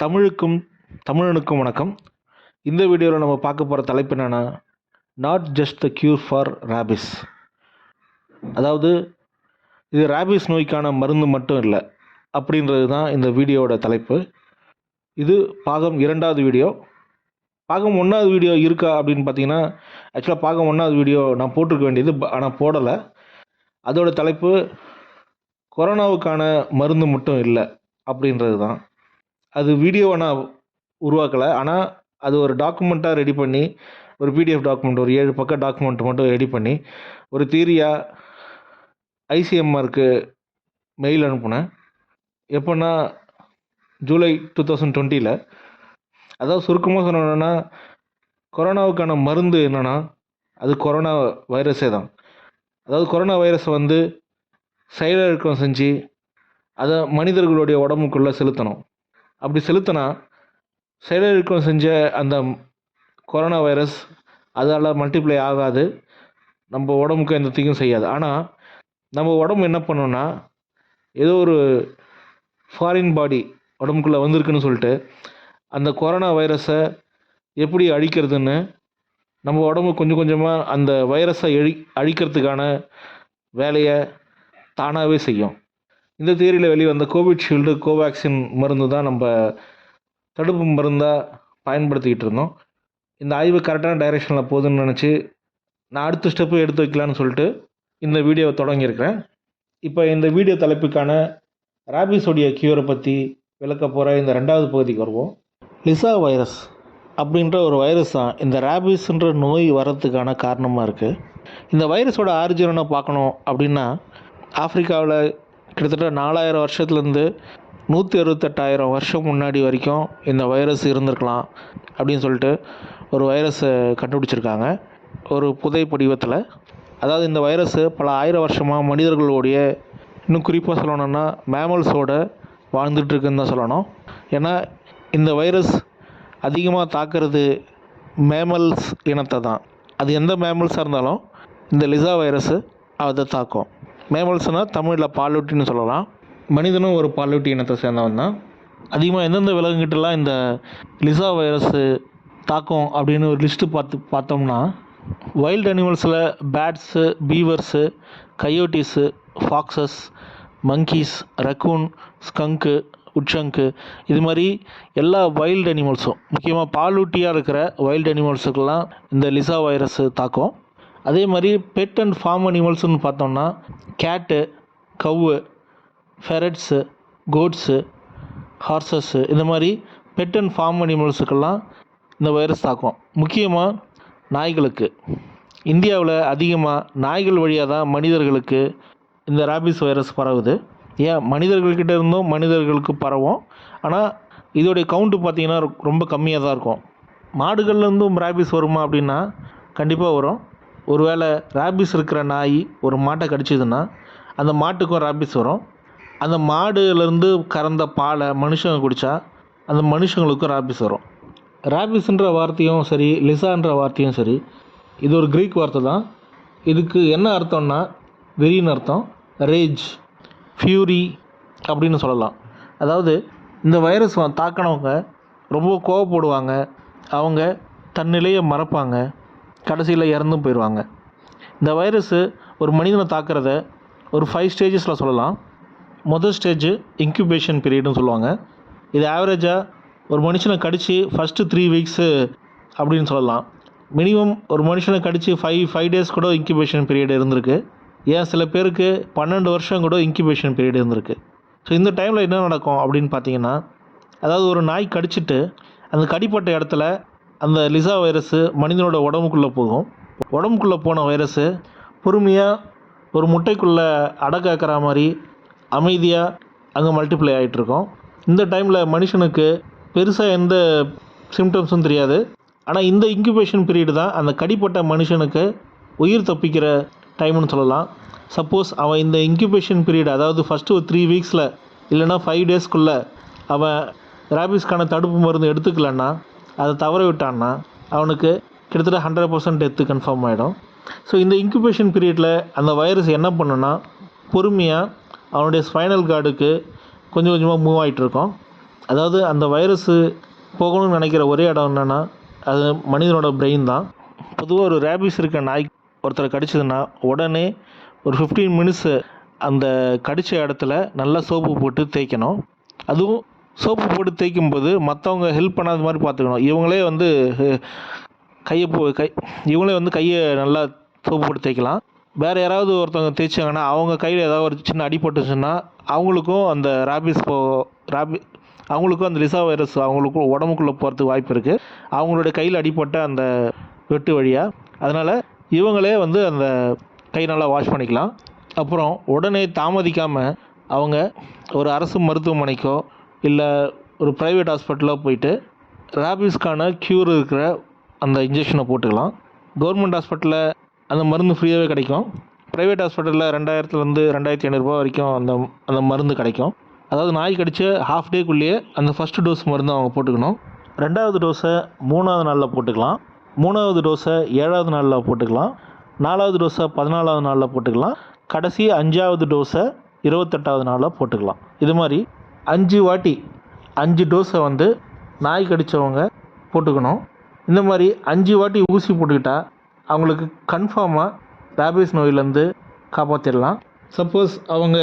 தமிழனுக்கும் வணக்கம். இந்த வீடியோவில் நம்ம பார்க்க போகிற தலைப்பு என்னென்னா, not just the cure for rabies. அதாவது இது ரேபிஸ் நோய்க்கான மருந்து மட்டும் இல்லை அப்படின்றது தான் இந்த வீடியோவோட தலைப்பு. இது பாகம் 2வது வீடியோ. பாகம் 1வது வீடியோ இருக்கா அப்படின்னு பார்த்தீங்கன்னா, ஆக்சுவலாக பாகம் 1வது வீடியோ நான் போட்டிருக்க வேண்டியது, ஆனால் போடலை. அதோட தலைப்பு கொரோனாவுக்கான மருந்து மட்டும் இல்லை அப்படின்றது தான். அது வீடியோவை நான் உருவாக்கலை, ஆனால் அது ஒரு டாக்குமெண்ட்டாக ரெடி பண்ணி, ஒரு பிடிஎஃப் டாக்குமெண்ட், ஒரு 7 பக்க டாக்குமெண்ட் மட்டும் ரெடி பண்ணி, ஒரு தியரியாக ஐசிஎம்ஆருக்கு மெயில் அனுப்புனேன். எப்போன்னா ஜூலை 2020. அதாவது சுருக்கமாக சொன்னோன்னா, கொரோனாவுக்கான மருந்து என்னென்னா அது கொரோனா வைரஸே தான். அதாவது கொரோனா வைரஸை செயலிழக்கம் செஞ்சு அதை மனிதர்களுடைய உடம்புக்குள்ளே செலுத்தணும். அப்படி செலுத்தினா செயலிழக்கம் செஞ்ச அந்த கொரோனா வைரஸ் அதால் மல்டிப்ளை ஆகாது, நம்ம உடம்புக்கு எந்த தீங்கும் செய்யாது. ஆனால் நம்ம உடம்பு என்ன பண்ணோன்னா, ஏதோ ஒரு ஃபாரின் பாடி உடம்புக்குள்ளே வந்திருக்குன்னு சொல்லிட்டு அந்த கொரோனா வைரஸை எப்படி அழிக்கிறதுன்னு நம்ம உடம்பு கொஞ்சம் கொஞ்சமாக அந்த வைரஸை அழிக்கிறதுக்கான வேலையை தானாகவே செய்யும். இந்த தியரியில் வெளிவந்த கோவிட்ஷீல்டு, கோவேக்சின் மருந்து தான் நம்ம தடுப்பு மருந்தாக பயன்படுத்திக்கிட்டு இருந்தோம். இந்த ஆய்வு கரெக்டான டைரெக்ஷனில் போகுதுன்னு நினச்சி நான் அடுத்த ஸ்டெப்பு எடுத்து வைக்கலான்னு சொல்லிட்டு இந்த வீடியோவை தொடங்கியிருக்கிறேன். இப்போ இந்த வீடியோ தலைப்புக்கான ரேபிஸோடைய கியூரை பற்றி விளக்க போகிற இந்த 2வது பகுதிக்கு வருவோம். லிசா வைரஸ் அப்படின்ற ஒரு வைரஸ் தான் இந்த ரேபிஸ்ன்ற நோய் வர்றதுக்கான காரணமாக இருக்குது. இந்த வைரஸோட ஆரிஜினை பார்க்கணும் அப்படின்னா, ஆப்பிரிக்காவில் கிட்டத்தட்ட 4000 வருஷத்துலேருந்து 168,000 வருஷம் முன்னாடி வரைக்கும் இந்த வைரஸ் இருந்திருக்கலாம் அப்படின்னு சொல்லிட்டு ஒரு வைரஸை கண்டுபிடிச்சிருக்காங்க, ஒரு புதை படிவத்தில். அதாவது இந்த வைரஸு பல 1000 வருஷமாக மனிதர்களுடைய, இன்னும் குறிப்பாக சொல்லணும்னா மேமல்ஸோடு வாழ்ந்துட்டுருக்குன்னு தான் சொல்லணும். ஏன்னா இந்த வைரஸ் அதிகமாக தாக்குறது மேமல்ஸ் இனத்தை தான். அது எந்த மேமல்ஸாக இருந்தாலும் இந்த லிசா வைரஸு அதை தாக்கும். மேமல்ஸ்னால் தமிழில் பாலூட்டின்னு சொல்லலாம். மனிதனும் ஒரு பாலூட்டி இனத்தை சேர்ந்தவன் தான். அதிகமாக எந்தெந்த விலங்குகிட்டலாம் இந்த லிசா வைரஸு தாக்கும் அப்படின்னு ஒரு லிஸ்ட்டு பார்த்தோம்னா, வைல்டு அனிமல்ஸில் bats, beavers, coyotes, foxes, monkeys, raccoon, skunk, woodchuck, இது மாதிரி எல்லா வைல்டு அனிமல்ஸும், முக்கியமாக பாலூட்டியாக இருக்கிற வைல்டு அனிமல்ஸுக்கெல்லாம் இந்த லிசா வைரஸு தாக்கும். அதே மாதிரி பெட் அண்ட் ஃபார்ம் அனிமல்ஸ்னு பார்த்தோம்னா, கேட்டு, கவ்வு, ஃபெரட்ஸு, கோட்ஸு, ஹார்சஸ்ஸு, இந்த மாதிரி பெட் அண்ட் ஃபார்ம் அனிமல்ஸுக்கெல்லாம் இந்த வைரஸ் தாக்கும். முக்கியமாக நாய்களுக்கு. இந்தியாவில் அதிகமாக நாய்கள் வழியாக தான் மனிதர்களுக்கு இந்த ரேபிஸ் வைரஸ் பரவுது. ஏன் மனிதர்கள்கிட்ட இருந்தும் மனிதர்களுக்கு பரவும், ஆனால் இதோடைய கவுண்ட்டு பார்த்திங்கன்னா ரொம்ப கம்மியாக தான் இருக்கும். மாடுகள்லேருந்தும் ரேபிஸ் வருமா அப்படின்னா கண்டிப்பாக வரும். ஒருவேளை ரேபிஸ் இருக்கிற நாய் ஒரு மாட்டை கடிச்சிதுன்னா அந்த மாட்டுக்கும் ரேபிஸ் வரும். அந்த மாடுலேருந்து கறந்த பாலை மனுஷங்க குடித்தா அந்த மனுஷங்களுக்கும் ரேபிஸ் வரும். ரேபிஸ்ன்ற வார்த்தையும் சரி, லிசான்ற வார்த்தையும் சரி, இது ஒரு க்ரீக் வார்த்தை தான். இதுக்கு என்ன அர்த்தம்னா வெறின்னு அர்த்தம். ரேஜ், ஃபியூரி அப்படின்னு சொல்லலாம். அதாவது இந்த வைரஸ் தாக்கினவங்க ரொம்ப கோவப்படுவாங்க, அவங்க தன்னிலையை மறப்பாங்க, கடைசியில் இறந்தும் போயிடுவாங்க. இந்த வைரஸு ஒரு மனிதனை தாக்கிறத ஒரு 5 ஸ்டேஜஸில் சொல்லலாம். முதல் ஸ்டேஜ் இன்குபேஷன் பீரியட்னு சொல்லுவாங்க. இது ஆவரேஜாக ஒரு மனுஷனை கடித்து ஃபஸ்ட்டு 3 வீக்ஸு அப்படின்னு சொல்லலாம். மினிமம் ஒரு மனுஷனை கடித்து 5 டேஸ் கூட இன்குபேஷன் பீரியட் இருந்திருக்கு. ஏன் சில பேருக்கு 12 வருஷம் கூட இன்குபேஷன் பீரியட் இருந்திருக்கு. ஸோ இந்த டைமில் என்ன நடக்கும் அப்படின்னு பார்த்தீங்கன்னா, அதாவது ஒரு நாய் கடிச்சிட்டு அந்த கடிப்பட்ட இடத்துல அந்த லிசா வைரஸு மனிதனோட உடம்புக்குள்ளே போகும். உடம்புக்குள்ளே போன வைரஸு பொறுமையாக ஒரு முட்டைக்குள்ளே அடக்காக்கிற மாதிரி அமைதியாக அங்கே மல்டிப்ளை ஆகிட்டுருக்கோம். இந்த டைமில் மனுஷனுக்கு பெருசாக எந்த சிம்டம்ஸும் தெரியாது. ஆனால் இந்த இன்குபேஷன் பீரியட் தான் அந்த கடிப்பட்ட மனுஷனுக்கு உயிர் தப்பிக்கிற டைம்னு சொல்லலாம். சப்போஸ் அவன் இந்த இன்குபேஷன் பீரியட், அதாவது ஃபஸ்ட்டு ஒரு 3 வீக்ஸில் இல்லைனா 5 டேஸ்க்குள்ளே அவன் ரேபிஸ்க்கான தடுப்பு மருந்து எடுத்துக்கலன்னா, அதை தவற விட்டான்னா அவனுக்கு கிட்டத்தட்ட 100% டெத்து கன்ஃபார்ம் ஆகிடும். ஸோ இந்த இன்குபேஷன் பீரியடில் அந்த வைரஸ் என்ன பண்ணுன்னா, பொறுமையாக அவனுடைய ஸ்பைனல் கார்டுக்கு கொஞ்சம் கொஞ்சமாக மூவ் ஆகிட்டுருக்கோம். அதாவது அந்த வைரஸு போகணும்னு நினைக்கிற ஒரே இடம் என்னென்னா அது மனிதனோட பிரெயின் தான். பொதுவாக ஒரு ரேபிஸ் இருக்க நாய் ஒருத்தரை கடிச்சதுன்னா உடனே ஒரு 15 மினிட்ஸு அந்த கடித்த இடத்துல நல்லா சோப்பு போட்டு தேய்க்கணும். அதுவும் சோப்பு போட்டு தேய்க்கும்போது மற்றவங்க ஹெல்ப் பண்ணாத மாதிரி பார்த்துக்கணும். இவங்களே வந்து இவங்களே வந்து கையை நல்லா சோப்பு போட்டு தேய்க்கலாம். வேறு யாராவது ஒருத்தவங்க தேய்ச்சாங்கன்னா அவங்க கையில் ஏதாவது ஒரு சின்ன அடிபட்டுச்சுன்னா அவங்களுக்கும் அந்த அவங்களுக்கும் அந்த லிசா வைரஸ் அவங்களுக்கும் உடம்புக்குள்ளே போகிறதுக்கு வாய்ப்பு இருக்குது, அவங்களுடைய கையில் அடிபட்ட அந்த வெட்டு வழியாக. அதனால் இவங்களே வந்து அந்த கை நல்லா வாஷ் பண்ணிக்கலாம். அப்புறம் உடனே தாமதிக்காமல் அவங்க ஒரு அரசு மருத்துவமனைக்கோ இல்லை ஒரு ப்ரைவேட் ஹாஸ்பிட்டலோ போயிட்டு ரேபிஸ்க்கான க்யூர் இருக்கிற அந்த இன்ஜெக்ஷனை போட்டுக்கலாம். கவர்மெண்ட் ஹாஸ்பிட்டலில் அந்த மருந்து ஃப்ரீயாகவே கிடைக்கும். ப்ரைவேட் ஹாஸ்பிட்டலில் 2000லேருந்து 2500 வரைக்கும் அந்த மருந்து கிடைக்கும். அதாவது நாய் கடித்த ஹாஃப் டேக்குள்ளேயே அந்த ஃபஸ்ட்டு டோஸ் மருந்து அவங்க போட்டுக்கணும். 2வது டோஸை 3வது நாளில் போட்டுக்கலாம். 3வது டோஸை 7வது நாளில் போட்டுக்கலாம். 4வது டோஸை 14வது நாளில் போட்டுக்கலாம். கடைசி 5வது டோஸை 28வது நாளில் போட்டுக்கலாம். இது மாதிரி 5 வாட்டி 5 டோஸை வந்து நாய் கடித்தவங்க போட்டுக்கணும். இந்த மாதிரி 5 வாட்டி ஊசி போட்டுக்கிட்டால் அவங்களுக்கு கன்ஃபார்மாக ரேபிஸ் நோயிலேருந்து காப்பாற்றிடலாம். சப்போஸ் அவங்க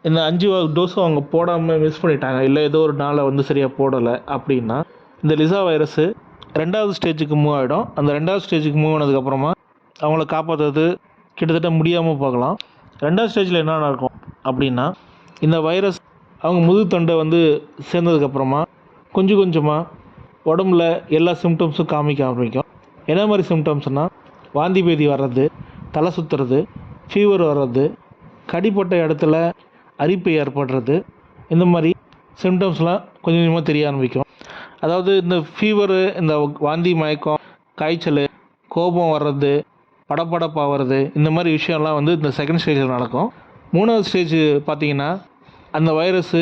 இந்த 5 டோஸும் அவங்க போடாமல் மிஸ் பண்ணிட்டாங்க, இல்லை ஏதோ ஒரு நாளை வந்து சரியாக போடலை அப்படின்னா இந்த லிசா வைரஸு 2வது ஸ்டேஜுக்கு மூவ் ஆகிடும். அந்த 2வது ஸ்டேஜுக்கு மூவ் ஆனதுக்கப்புறமா அவங்கள காப்பாற்றுறது கிட்டத்தட்ட முடியாமல் போகலாம். 2வது ஸ்டேஜில் என்ன நடக்கும் அப்படின்னா இந்த வைரஸ் அவங்க முதுகுத்தண்டை வந்து சேர்ந்ததுக்கப்புறமா கொஞ்சம் கொஞ்சமாக உடம்புல எல்லா சிம்டம்ஸும் காமிக்க ஆரம்பிக்கும். என்ன மாதிரி சிம்டம்ஸ்னால் வாந்தி பேதி வர்றது, தலை சுற்றுறது, ஃபீவர் வர்றது, கடிப்பட்ட இடத்துல அரிப்பு ஏற்படுறது, இந்த மாதிரி சிம்டம்ஸ்லாம் கொஞ்சம் கொஞ்சமாக தெரிய ஆரம்பிக்கும். அதாவது இந்த ஃபீவரு, இந்த வாந்தி மயக்கம், காய்ச்சல், கோபம் வர்றது, படப்படப்பாக வர்றது, இந்த மாதிரி விஷயம்லாம் வந்து இந்த செகண்ட் ஸ்டேஜில் நடக்கும். 3வது ஸ்டேஜ் பார்த்திங்கன்னா அந்த வைரஸு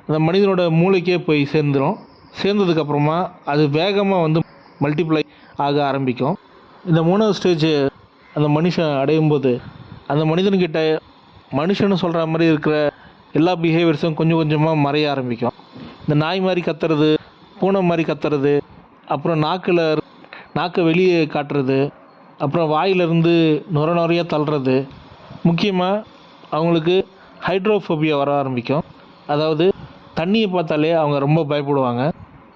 அந்த மனிதனோட மூளைக்கே போய் சேர்ந்ததுக்கப்புறமா அது வேகமாக வந்து மல்டிப்ளை ஆக ஆரம்பிக்கும். இந்த 3வது ஸ்டேஜ் அந்த மனுஷன் அடையும் போது அந்த மனிதன்கிட்ட மனுஷன்னு சொல்கிற மாதிரி இருக்கிற எல்லா பிஹேவியர்ஸும் கொஞ்சம் கொஞ்சமாக மறைய ஆரம்பிக்கும். இந்த நாய் மாதிரி கத்துறது, பூனை மாதிரி கத்துறது, அப்புறம் நாக்கை வெளியே காட்டுறது, அப்புறம் வாயிலிருந்து நுரையாக தள்ளுறது. முக்கியமாக அவங்களுக்கு ஹைட்ரோஃபோபியா வர ஆரம்பிக்கும். அதாவது தண்ணியை பார்த்தாலே அவங்க ரொம்ப பயப்படுவாங்க,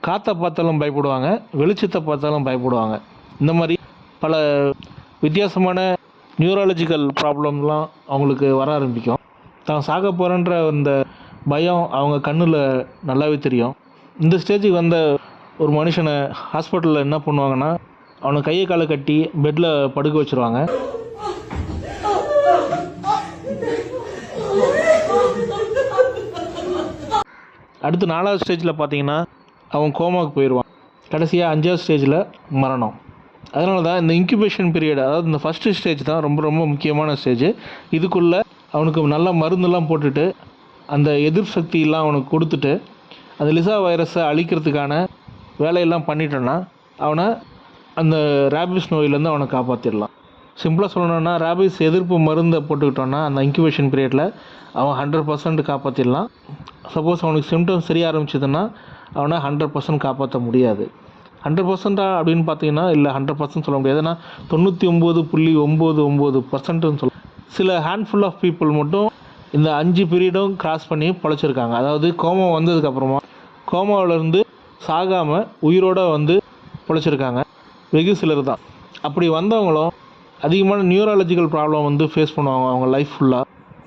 காற்றை பார்த்தாலும் பயப்படுவாங்க, வெளிச்சத்தை பார்த்தாலும் பயப்படுவாங்க. இந்த மாதிரி பல வித்தியாசமான நியூராலஜிக்கல் ப்ராப்ளம்லாம் அவங்களுக்கு வர ஆரம்பிக்கும். தான் சாக போகிறன்ற அந்த பயம் அவங்க கண்ணில் நல்லாவே தெரியும். இந்த ஸ்டேஜுக்கு வந்த ஒரு மனுஷனை ஹாஸ்பிட்டலில் என்ன பண்ணுவாங்கன்னா அவனை கையை காலை கட்டி பெட்டில் படுக்க வச்சுருவாங்க. அடுத்து 4வது ஸ்டேஜில் பார்த்தீங்கன்னா அவன் கோமாவுக்கு போயிடுவான். கடைசியாக 5வது ஸ்டேஜில் மரணம். அதனால தான் இந்த இன்குபேஷன் பீரியட், அதாவது இந்த ஃபஸ்ட்டு ஸ்டேஜ் தான் ரொம்ப ரொம்ப முக்கியமான ஸ்டேஜ். இதுக்குள்ளே அவனுக்கு நல்ல மருந்தெல்லாம் போட்டுட்டு அந்த எதிர்ப்பு சக்தியெல்லாம் அவனுக்கு கொடுத்துட்டு அந்த லிசா வைரஸை அழிக்கிறதுக்கான வேலையெல்லாம் பண்ணிட்டோன்னா அவனை அந்த ரேபிஸ் நோயிலேருந்து அவனை காப்பாற்றிடலாம். சிம்பிளாக சொல்லணுன்னா ரேபிஸ் எதிர்ப்பு மருந்தை போட்டுக்கிட்டோன்னா அந்த இன்குபேஷன் பீரியடில் அவன் 100% காப்பாற்றிடலாம். சப்போஸ் அவனுக்கு சிம்டம்ஸ் தெரிய ஆரம்பிச்சதுன்னா அவனை 100% காப்பாற்ற முடியாது. 100% அப்படின்னு பார்த்தீங்கன்னா இல்லை 100% சொல்ல முடியாது. ஏன்னா 99.99% சொல்ல. சில ஹேண்ட்ஃபுல் ஆஃப் பீப்புள் மட்டும் இந்த 5 பீரியடும் கிராஸ் பண்ணி பொழைச்சிருக்காங்க. அதாவது கோமா வந்ததுக்கப்புறமா கோமாவிலேருந்து சாகாமல் உயிரோடு வந்து பொழைச்சிருக்காங்க வெகு சிலர் தான். அப்படி வந்தவங்களும் அதிகமான நியூராலஜிக்கல் ப்ராப்ளம் வந்து ஃபேஸ் பண்ணுவாங்க அவங்க லைஃப் ஃபுல்லாக.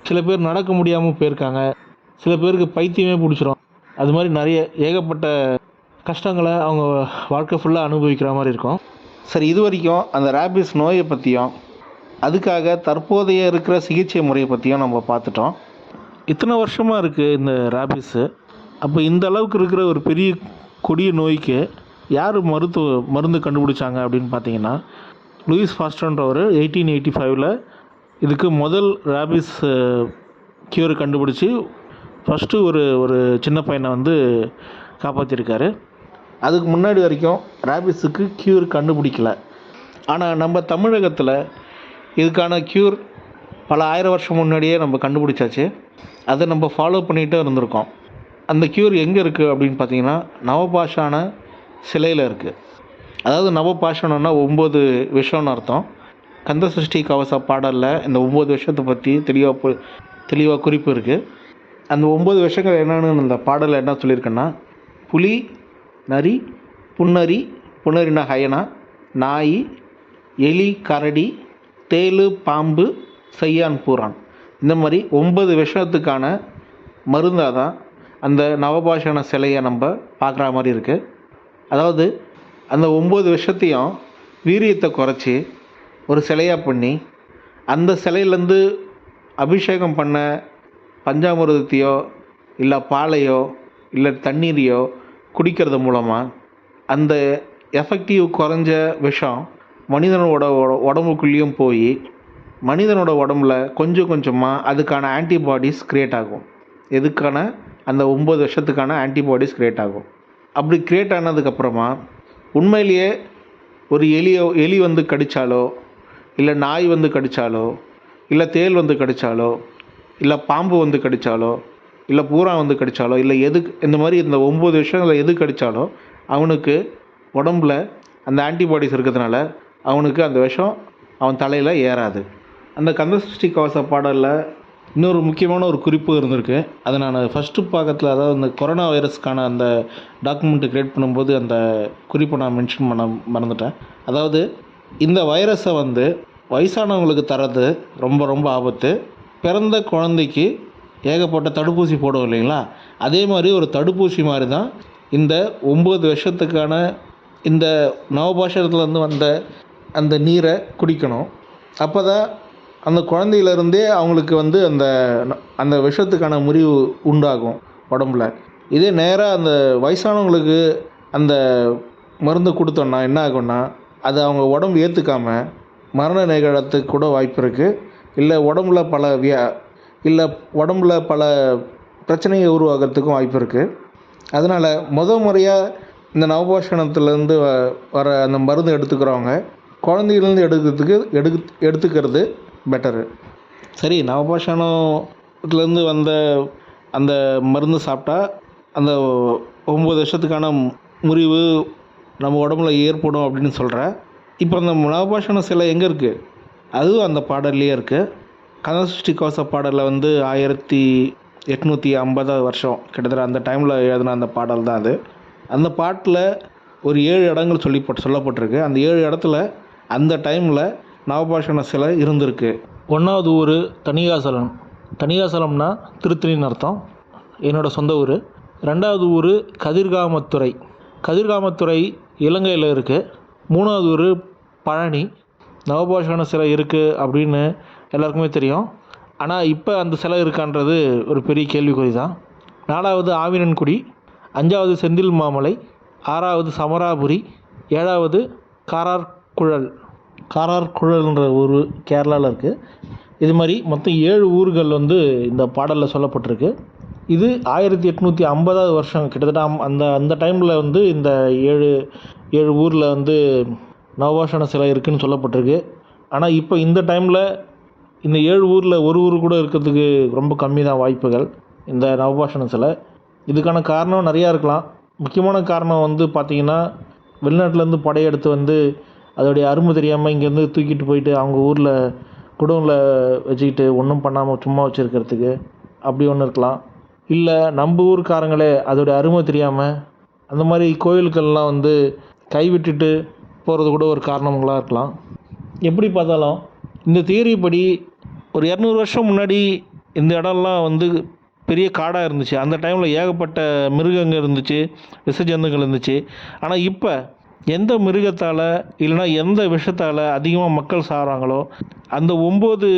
சில பேர் நடக்க முடியாமல் போயிருக்காங்க, சில பேருக்கு பைத்தியமே பிடிச்சிரும். அது மாதிரி நிறைய ஏகப்பட்ட கஷ்டங்களை அவங்க வாழ்க்கை ஃபுல்லாக அனுபவிக்கிற மாதிரி இருக்கும். சரி, இது வரைக்கும் அந்த ரேபிஸ் நோயை பற்றியும் அதுக்காக தற்போதைய இருக்கிற சிகிச்சை முறையை பற்றியும் நம்ம பார்த்துட்டோம். இத்தனை வருஷமாக இருக்குது இந்த ரேபிஸு. அப்போ இந்த அளவுக்கு இருக்கிற ஒரு பெரிய கொடிய நோய்க்கு யார் மருந்து கண்டுபிடிச்சாங்க அப்படின்னு பார்த்தீங்கன்னா லூயிஸ் பாஸ்டர்ன்றவர் 1885 இதுக்கு முதல் ரேபிஸ் க்யூர் கண்டுபிடிச்சி ஃபஸ்ட்டு ஒரு சின்ன பையனை வந்து காப்பாற்றிருக்காரு. அதுக்கு முன்னாடி வரைக்கும் ரேபிஸுக்கு க்யூர் கண்டுபிடிக்கல. ஆனால் நம்ம தமிழகத்தில் இதுக்கான க்யூர் பல 1000 வருஷம் முன்னாடியே நம்ம கண்டுபிடிச்சாச்சு. அதை நம்ம ஃபாலோ பண்ணிகிட்டே இருந்திருக்கோம். அந்த க்யூர் எங்கே இருக்குது அப்படின்னு பார்த்தீங்கன்னா நவபாஷான சிலையில் இருக்குது. அதாவது நவபாஷானம்னா 9 விஷம்னு அர்த்தம். கந்த சஷ்டி கவச பாடலில் இந்த 9 விஷத்தை பற்றி தெளிவாக குறிப்பு இருக்குது. அந்த 9 விஷங்கள் என்னென்னு அந்த பாடலில் என்ன சொல்லியிருக்கேன்னா, புலி, நரி, புன்னரி, புன்னரினா ஹயனா, நாய், எலி, கரடி, தேளு, பாம்பு, செய்யான், பூரான். இந்த மாதிரி 9 விஷயத்துக்கான மருந்தாக தான் அந்த நவபாஷான சிலையை நம்ம பார்க்குற மாதிரி இருக்குது. அதாவது அந்த 9 விஷயத்தையும் வீரியத்தை குறைச்சி ஒரு சிலையாக பண்ணி அந்த சிலையிலேருந்து அபிஷேகம் பண்ண பஞ்சாமிர்தத்தையோ இல்லை பாலையோ இல்லை தண்ணீரையோ குடிக்கிறது மூலமாக அந்த எஃபெக்டிவ் குறைஞ்ச விஷம் மனிதனோட உடம்புக்குள்ளேயும் போய் மனிதனோட உடம்புல கொஞ்சம் கொஞ்சமாக அதுக்கான ஆன்டிபாடிஸ் க்ரியேட் ஆகும். எதுக்கான அந்த 9 விஷத்துக்கான ஆன்டிபாடிஸ் க்ரியேட் ஆகும். அப்படி க்ரியேட் ஆனதுக்கப்புறமா உண்மையிலேயே ஒரு எலி வந்து கடித்தாலோ இல்லை நாய் வந்து கடித்தாலோ இல்லை தேள் வந்து கடித்தாலோ இல்லை பாம்பு வந்து கடித்தாலோ இல்லை பூரான் வந்து கடித்தாலோ இல்லை இந்த மாதிரி இந்த 9 விஷயங்களில் எது கடித்தாலோ அவனுக்கு உடம்புல அந்த ஆன்டிபாடிஸ் இருக்கிறதுனால அவனுக்கு அந்த விஷம் அவன் தலையில் ஏறாது. அந்த கந்தசஷ்டி கவச பாடலில் இன்னொரு முக்கியமான ஒரு குறிப்பு இருந்திருக்கு. அதை நான் ஃபஸ்ட்டு பாகத்தில், அதாவது இந்த கொரோனா வைரஸ்க்கான அந்த டாக்குமெண்ட்டு க்ரியேட் பண்ணும்போது அந்த குறிப்பை நான் மென்ஷன் பண்ண மறந்துட்டேன். அதாவது இந்த வைரஸை வந்து வயசானவங்களுக்கு தரது ரொம்ப ரொம்ப ஆபத்து. பிறந்த குழந்தைக்கு ஏகப்பட்ட தடுப்பூசி போடுவோம் இல்லைங்களா, அதே மாதிரி ஒரு தடுப்பூசி மாதிரி தான் இந்த 9 விஷத்துக்கான இந்த நவபாஷத்துலேருந்து வந்த அந்த நீரை குடிக்கணும். அப்போ தான் அந்த குழந்தையிலேருந்தே அவங்களுக்கு வந்து அந்த விஷத்துக்கான முறிவு உண்டாகும் உடம்புல. இதே நேராக அந்த வயசானவங்களுக்கு அந்த மருந்து கொடுத்தோன்னா என்ன ஆகும்னா, அது அவங்க உடம்பு ஏற்றுக்காமல் மரண நிகழத்துக்கு கூட வாய்ப்பு இருக்குது. இல்லை உடம்புல பல பிரச்சனையை உருவாகிறதுக்கும் வாய்ப்பு இருக்குது. அதனால் முறையாக இந்த நவபாஷணத்துலேருந்து வர அந்த மருந்து எடுத்துக்கிறவங்க குழந்தையிலேருந்து எடுத்துக்கிறது பெட்டரு. சரி, நவபாஷணத்துலேருந்து வந்த அந்த மருந்து சாப்பிட்டா அந்த 9 வருஷத்துக்கான முறிவு நம்ம உடம்புல ஏற்படும் அப்படின்னு சொல்கிறேன். இப்போ அந்த நவபாஷண சிலை எங்கே இருக்குது? அதுவும் அந்த பாடல்லையே இருக்குது. கந்தசஷ்டி கவச பாடலில் வந்து 1850 வருஷம் கிட்டத்தட்ட அந்த டைமில் எழுதின அந்த பாடல் தான் அது. அந்த பாட்டில் ஒரு 7 இடங்கள் சொல்லப்பட்டிருக்கு. அந்த 7 இடத்துல அந்த டைமில் நவபாஷண சிலை இருந்திருக்கு. 1வது ஊர் தணிகாசலம். தணிகாசலம்னா திருத்தணின்னு அர்த்தம், என்னோடய சொந்த ஊர். 2வது ஊர் கதிர்காமத்துறை. கதிர்காமத்துறை இலங்கையில் இருக்குது. 3வது ஊர் பழனி. நவபாஷண சிலை இருக்குது அப்படின்னு எல்லாருக்குமே தெரியும். ஆனால் இப்போ அந்த சிலை இருக்கான்றது ஒரு பெரிய கேள்விக்குறி தான். 4வது ஆவினன்குடி. 5வது செந்தில் மாமலை. 6வது சமராபுரி. 7வது காரார்குழல்ன்ற ஊர் கேரளாவில் இருக்குது. இது மாதிரி மொத்தம் 7 ஊர்கள் வந்து இந்த பாடலில் சொல்லப்பட்டிருக்கு. இது 1850 வருஷம் கிட்டத்தட்ட அந்த டைமில் வந்து இந்த 7 ஊரில் வந்து நவபாஷண சிலை இருக்குதுன்னு சொல்லப்பட்டிருக்கு. ஆனால் இப்போ இந்த டைமில் இந்த 7 ஊரில் ஒரு ஊர் கூட இருக்கிறதுக்கு ரொம்ப கம்மி தான் வாய்ப்புகள் இந்த நவபாஷண சிலை. இதுக்கான காரணம் நிறையா இருக்கலாம். முக்கியமான காரணம் வந்து பார்த்திங்கன்னா, வெளிநாட்டிலேருந்து படையெடுத்து வந்து அதோடைய அருமை தெரியாமல் இங்கேருந்து தூக்கிட்டு போயிட்டு அவங்க ஊரில் குடோனில் வச்சுக்கிட்டு ஒன்றும் பண்ணாமல் சும்மா வச்சுருக்கிறதுக்கு அப்படி ஒன்று இருக்கலாம். இல்லை நம்ம ஊருக்காரங்களே அதோடைய அருமை தெரியாமல் அந்த மாதிரி கோயில்கள்லாம் வந்து கைவிட்டுட்டு போகிறது கூட ஒரு காரணங்களாக இருக்கலாம். எப்படி பார்த்தாலும் இந்த தியரி படி ஒரு 200 வருஷம் முன்னாடி இந்த இடம்லாம் வந்து பெரிய காடாக இருந்துச்சு. அந்த டைமில் ஏகப்பட்ட மிருகங்கள் இருந்துச்சு, விசஜந்துகள் இருந்துச்சு. ஆனால் இப்போ எந்த மிருகத்தால் இல்லைனா எந்த விஷத்தால் அதிகமாக மக்கள் சாகிறாங்களோ அந்த 9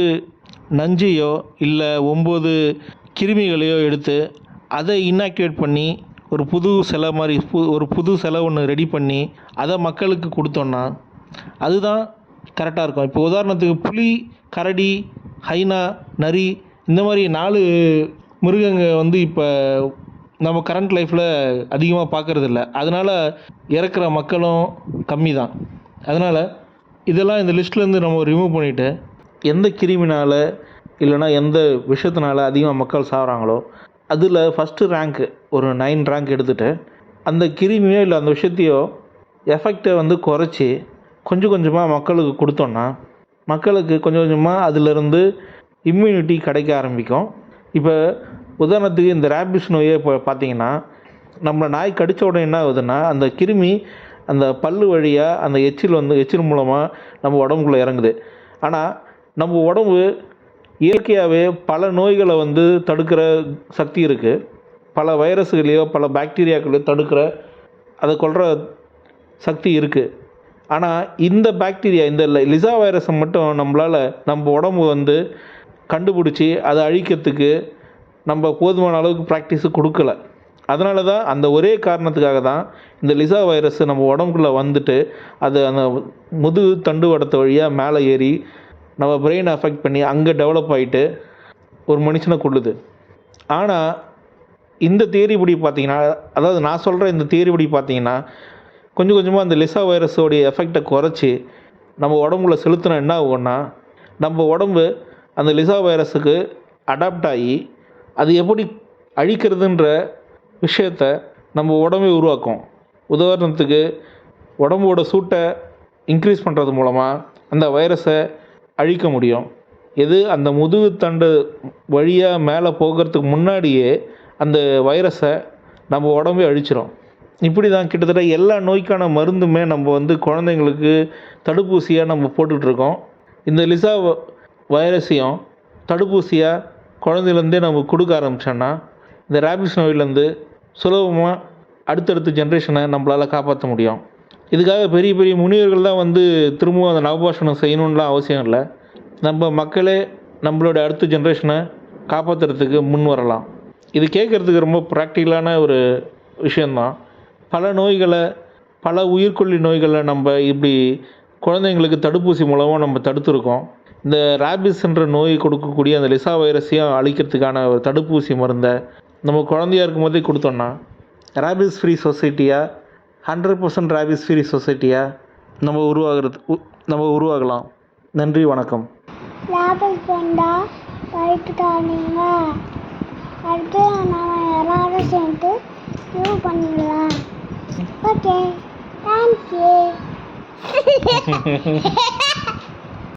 நஞ்சையோ இல்லை 9 கிருமிகளையோ எடுத்து அதை இன்ஆக்டிவேட் பண்ணி ஒரு புது சிலை மாதிரி ஒரு புது சிலை ஒன்று ரெடி பண்ணி அதை மக்களுக்கு கொடுத்தோன்னா அதுதான் கரெக்டாக இருக்கும். இப்போ உதாரணத்துக்கு புலி, கரடி, ஹைனா, நரி இந்த மாதிரி 4 மிருகங்கள் வந்து இப்போ நம்ம கரண்ட் லைஃப்பில் அதிகமாக பார்க்குறதில்ல. அதனால் இறக்குற மக்களும் கம்மி தான். அதனால் இதெல்லாம் இந்த லிஸ்ட்லேருந்து நம்ம ரிமூவ் பண்ணிவிட்டு எந்த கிருமினால் இல்லைனா எந்த விஷத்தினால அதிகமாக மக்கள் சாகிறாங்களோ அதில் ஃபஸ்ட்டு ரேங்க்கு ஒரு 9 ரேங்க் எடுத்துகிட்டு அந்த கிருமியோ இல்லை அந்த விஷயத்தையோ எஃபெக்டை வந்து குறைச்சி கொஞ்சம் கொஞ்சமாக மக்களுக்கு கொடுத்தோன்னா மக்களுக்கு கொஞ்சம் கொஞ்சமாக அதிலிருந்து இம்யூனிட்டி கிடைக்க ஆரம்பிக்கும். இப்போ உதாரணத்துக்கு இந்த ரேபிஸ் நோயை இப்போ பார்த்தீங்கன்னா நம்ம நாய் கடித்த உடனே என்ன ஆகுதுன்னா அந்த கிருமி அந்த பல்லு வழியாக அந்த எச்சில் மூலமாக நம்ம உடம்புக்குள்ளே இறங்குது. ஆனால் நம்ம உடம்பு இயற்கையாகவே பல நோய்களை வந்து தடுக்கிற சக்தி இருக்குது. பல வைரஸுகளையோ பல பாக்டீரியாக்களையோ தடுக்கிற அதை கொல்கிற சக்தி இருக்குது. ஆனால் இந்த பாக்டீரியா இந்த லிசா வைரஸை மட்டும் நம்ம உடம்பு வந்து கண்டுபிடிச்சி அதை அழிக்கிறதுக்கு நம்ம போதுமான அளவுக்கு ப்ராக்டிஸு கொடுக்கல. அதனால தான் அந்த ஒரே காரணத்துக்காக தான் இந்த லிசா வைரஸ் நம்ம உடம்புக்குள்ளே வந்துட்டு அது அந்த முதுகு தண்டுவடத்தை வழியாக மேலே ஏறி நம்ம பிரெயினை அஃபெக்ட் பண்ணி அங்கே டெவலப் ஆகிட்டு ஒரு மனுஷனை கொள்ளுது. ஆனால் இந்த தியரிப்படி பார்த்தீங்கன்னா, அதாவது நான் சொல்கிற இந்த தியரிப்படி பார்த்தீங்கன்னா கொஞ்சம் கொஞ்சமாக அந்த லிசா வைரஸோடைய எஃபெக்டை குறைச்சி நம்ம உடம்புல செலுத்தினா என்ன ஆகும்னா நம்ம உடம்பு அந்த லிசா வைரஸுக்கு அடாப்ட் ஆகி அது எப்படி அழிக்கிறதுன்ற விஷயத்தை நம்ம உடம்பே உருவாக்கும். உதாரணத்துக்கு உடம்போட சூட்டை இன்க்ரீஸ் பண்ணுறது மூலமாக அந்த வைரஸை அழிக்க முடியும். அந்த முதுகு தண்டு வழியாக மேலே போகிறதுக்கு முன்னாடியே அந்த வைரஸை நம்ம உடம்பே அழிச்சிடும். இப்படி தான் கிட்டத்தட்ட எல்லா நோய்க்கான மருந்துமே நம்ம வந்து குழந்தைங்களுக்கு தடுப்பூசியாக நம்ம போட்டுட்ருக்கோம். இந்த லிசா வைரஸையும் தடுப்பூசியாக குழந்தையிலேருந்தே நம்ம கொடுக்க ஆரம்பித்தோன்னா இந்த ரேபிஸ் நோயிலேருந்து சுலபமாக அடுத்தடுத்த ஜென்ரேஷனை நம்மளால் காப்பாற்ற முடியும். இதுக்காக பெரிய பெரிய முனிவர்கள் தான் வந்து திரும்பவும் அந்த நவபாஷணம் செய்யணுன்னெலாம் அவசியம் இல்லை. நம்ம மக்களே நம்மளோட அடுத்த ஜென்ரேஷனை காப்பாற்றுறதுக்கு முன் வரலாம். இது கேட்குறதுக்கு ரொம்ப ப்ராக்டிக்கலான ஒரு விஷயந்தான். பல உயிர்கொல்லி நோய்களை நம்ம இப்படி குழந்தைங்களுக்கு தடுப்பூசி மூலமாக நம்ம தடுத்துருக்கோம். இந்த ரேபிஸ்ன்ற நோய் கொடுக்கக்கூடிய அந்த லிசா வைரஸையும் அழிக்கிறதுக்கான ஒரு தடுப்பூசி மருந்தை நம்ம குழந்தையா இருக்கும் போதே கொடுத்தோன்னா ரேபிஸ் ஃப்ரீ சொசைட்டியாக 100% ரேபிஸ் ஃப்ரீ சொசைட்டியாக நம்ம உருவாகலாம். நன்றி, வணக்கம். ரேபிஸ் வந்தால் வயிற்றுட்டானீங்க அடுத்து நம்ம எல்லாரும் சேர்ந்து யூஸ் பண்ணிடலாம். Okay, thank you.